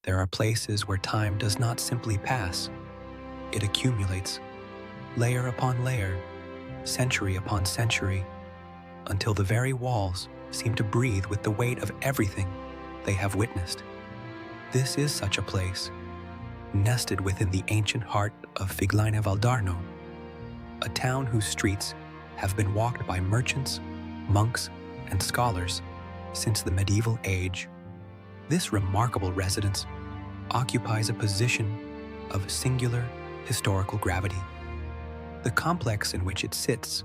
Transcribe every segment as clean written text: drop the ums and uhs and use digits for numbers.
There are places where time does not simply pass. It accumulates, layer upon layer, century upon century, until the very walls seem to breathe with the weight of everything they have witnessed. This is such a place, nested within the ancient heart of Figline Valdarno, a town whose streets have been walked by merchants, monks, and scholars since the medieval age. This remarkable residence occupies a position of singular historical gravity. The complex in which it sits,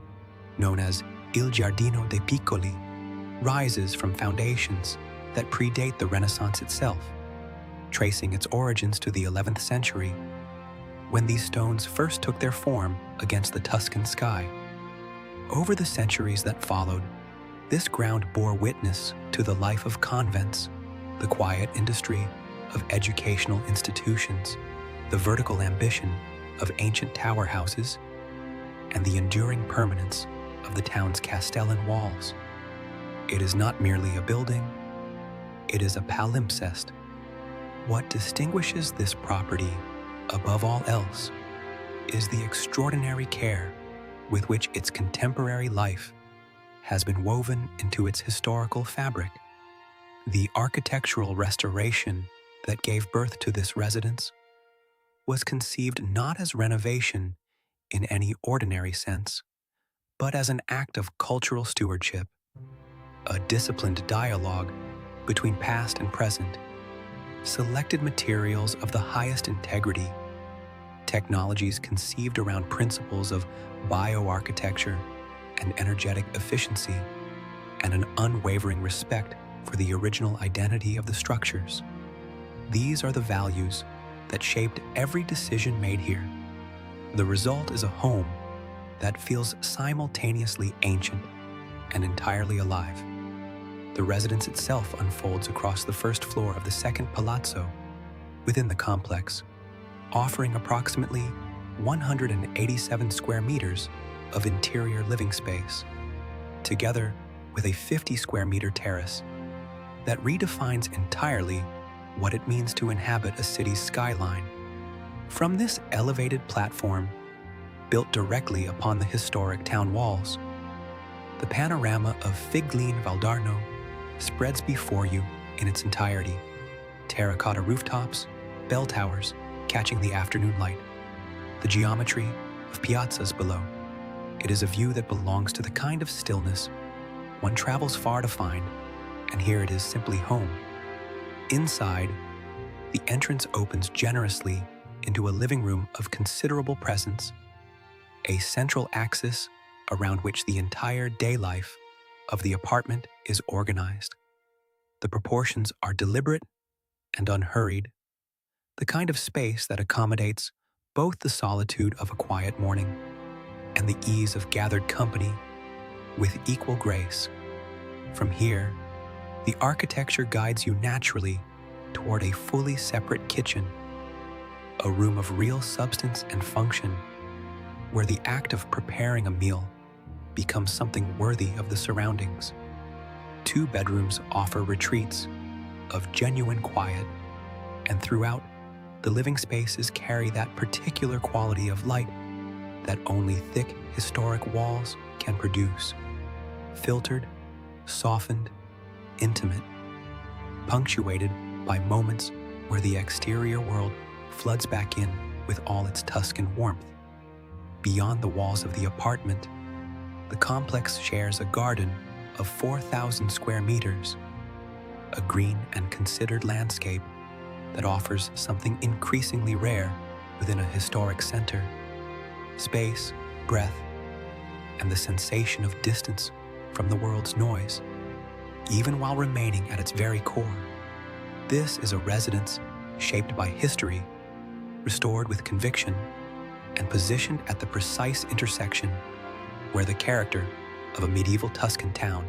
known as Il Giardino dei Piccoli, rises from foundations that predate the Renaissance itself, tracing its origins to the 11th century, when these stones first took their form against the Tuscan sky. Over the centuries that followed, this ground bore witness to the life of convents, the quiet industry of educational institutions, the vertical ambition of ancient tower houses, and the enduring permanence of the town's castellane walls. It is not merely a building, it is a palimpsest. What distinguishes this property above all else is the extraordinary care with which its contemporary life has been woven into its historical fabric. The architectural restoration that gave birth to this residence was conceived not as renovation in any ordinary sense, but as an act of cultural stewardship, a disciplined dialogue between past and present, selected materials of the highest integrity, technologies conceived around principles of bioarchitecture and energetic efficiency, and an unwavering respect for the original identity of the structures. These are the values that shaped every decision made here. The result is a home that feels simultaneously ancient and entirely alive. The residence itself unfolds across the first floor of the second palazzo within the complex, offering approximately 187 square meters of interior living space, together with a 50 square meter terrace that redefines entirely what it means to inhabit a city's skyline. From this elevated platform, built directly upon the historic town walls, the panorama of Figline Valdarno spreads before you in its entirety. Terracotta rooftops, bell towers catching the afternoon light, the geometry of piazzas below. It is a view that belongs to the kind of stillness one travels far to find, and here it is simply home. Inside, the entrance opens generously into a living room of considerable presence, a central axis around which the entire day life of the apartment is organized. The proportions are deliberate and unhurried, the kind of space that accommodates both the solitude of a quiet morning and the ease of gathered company with equal grace. From here, the architecture guides you naturally toward a fully separate kitchen, a room of real substance and function, where the act of preparing a meal becomes something worthy of the surroundings. 2 bedrooms offer retreats of genuine quiet, and throughout, the living spaces carry that particular quality of light that only thick historic walls can produce. Filtered, softened, intimate, punctuated by moments where the exterior world floods back in with all its Tuscan warmth. Beyond the walls of the apartment, the complex shares a garden of 4,000 square meters, a green and considered landscape that offers something increasingly rare within a historic center: space, breath, and the sensation of distance from the world's noise, even while remaining at its very core. This is a residence shaped by history, restored with conviction, and positioned at the precise intersection where the character of a medieval Tuscan town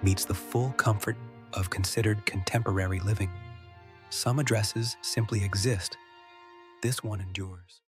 meets the full comfort of considered contemporary living. Some addresses simply exist. This one endures.